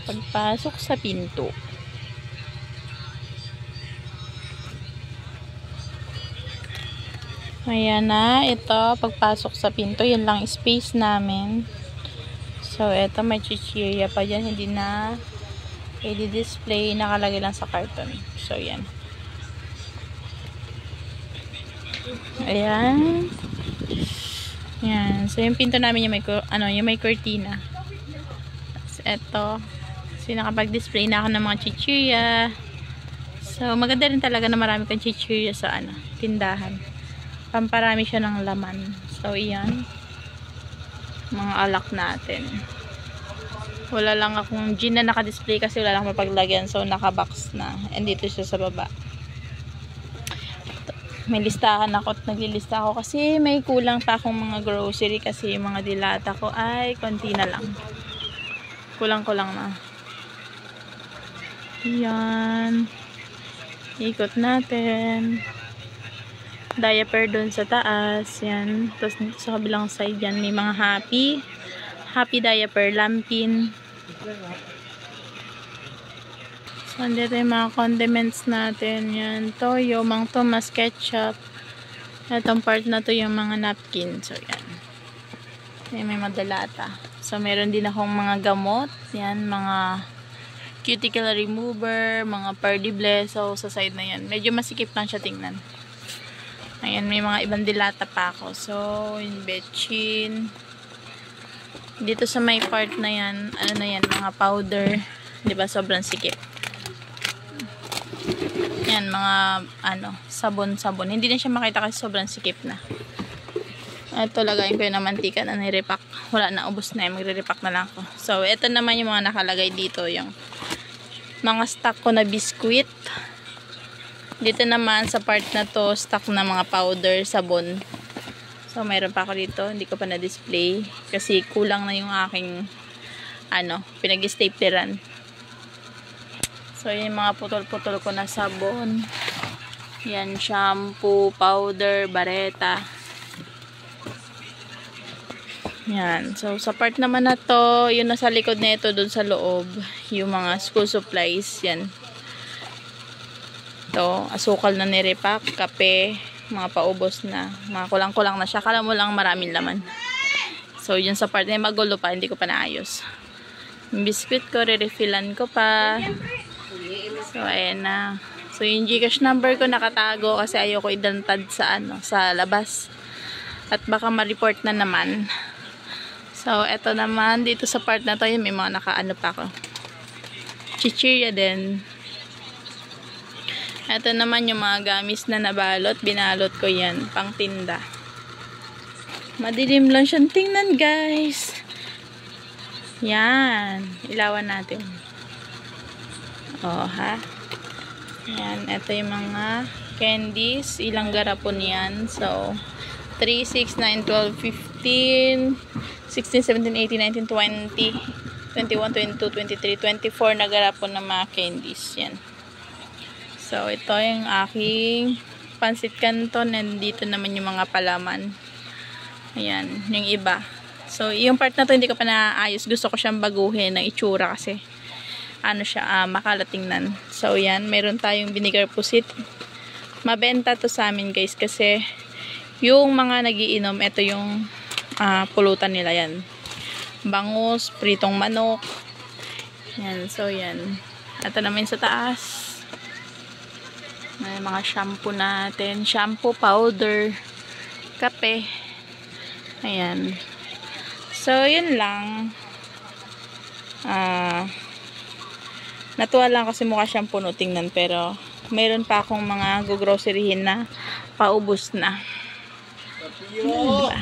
Pagpasok sa pinto. Ayan na, ito, pagpasok sa pinto, yun lang space namin. So, ito, may chichirya pa dyan, hindi na i-display, nakalagay lang sa carton. So, yan. Ayan. Yan. So, yung pinto namin yung may cortina. So, ito. So, nakapag-display na ako ng mga chichirya. So, maganda rin talaga na marami kang chichirya sa tindahan. Pamparami siya ng laman. So, iyan. Mga alak natin. Wala lang akong gin na naka-display kasi wala lang mapaglagyan. So, naka-box na. And dito siya sa baba. May listahan ako at naglilista ako kasi may kulang pa akong mga grocery kasi yung mga dilata ko ay konti na lang. Kulang-kulang na. Ayan. Ikot natin. Diaper doon sa taas. Yan. Tapos sa kabilang side yan, may mga happy diaper, lampin. So, dito yung mga condiments natin. Yan. Toyo, Mang Tomas, ketchup. Itong part na to yung mga napkin. So, yan. Yan, may madalata. So, meron din akong mga gamot. Yan, mga cuticle remover, mga Purdy Bless. So, sa side na yan. Medyo masikip lang siya tingnan. Ayan, may mga ibang dilata pa ako. So, yung betchin. Dito sa may part na yan, ano na yan, mga powder. Diba, sobrang sikip. Yan, mga, sabon-sabon. Hindi na siya makita kasi sobrang sikip na. Ito, lagayin ko yung mantika na nirepack. Wala na, ubos na yun. Magre-repack na lang ako. So, ito naman yung mga nakalagay dito. Yung mga stock ko na biskuit. Dito naman sa part na to, stock na mga powder, sabon. So, mayroon pa ako dito. Hindi ko pa na-display. Kasi kulang na yung aking, pinag-stapleran. So, yung mga putol-putol ko na sabon. Yan, shampoo, powder, bareta. Yan. So, sa part naman na to, yung nasa likod na ito, dun sa loob, yung mga school supplies. Yan. Ito, asukal na nirepack, kape, mga paubos na. Mga kulang-kulang na siya. Kala mo lang maraming laman. So, yun sa part na magulo pa, hindi ko pa naayos. Yung biscuit ko, re-refillan ko pa. So, ayan na. So, yung Gcash number ko nakatago kasi ayoko idantad sa labas. At baka ma-report na naman. So, eto naman, dito sa part na to, yun, may mga nakaano pa ako. Chichirya din. Ito naman yung mga gamis na nabalot. Binalot ko yan. Pang tinda. Madilim lang siyang tingnan, guys. Yan. Ilawan natin. Oh, ha? Yan. Ito yung mga candies. Ilang garapon yan. So, 3, 6, 9, 12, 15, 16, 17, 18, 19, 20, 21, 22, 23, 24 na garapon ng mga candies. Yan. So, ito yung aking pansit canton. And dito naman yung mga palaman. Ayan, yung iba. So, yung part na to hindi ko pa naayos. Gusto ko siyang baguhin ng itsura kasi makalatingnan. So, yan. Meron tayong vinegar pusit. Mabenta to sa amin, guys. Kasi, yung mga nagiinom, ito yung pulutan nila yan. Bangus, pritong manok. Yan, so yan. Ito naman sa taas. May mga shampoo natin. Shampoo, powder, kape. Ayan. So, yun lang. Natuwa lang kasi mukha siyang puno tingnan. Pero, meron pa akong mga gugroceryhin na paubos na. Diba?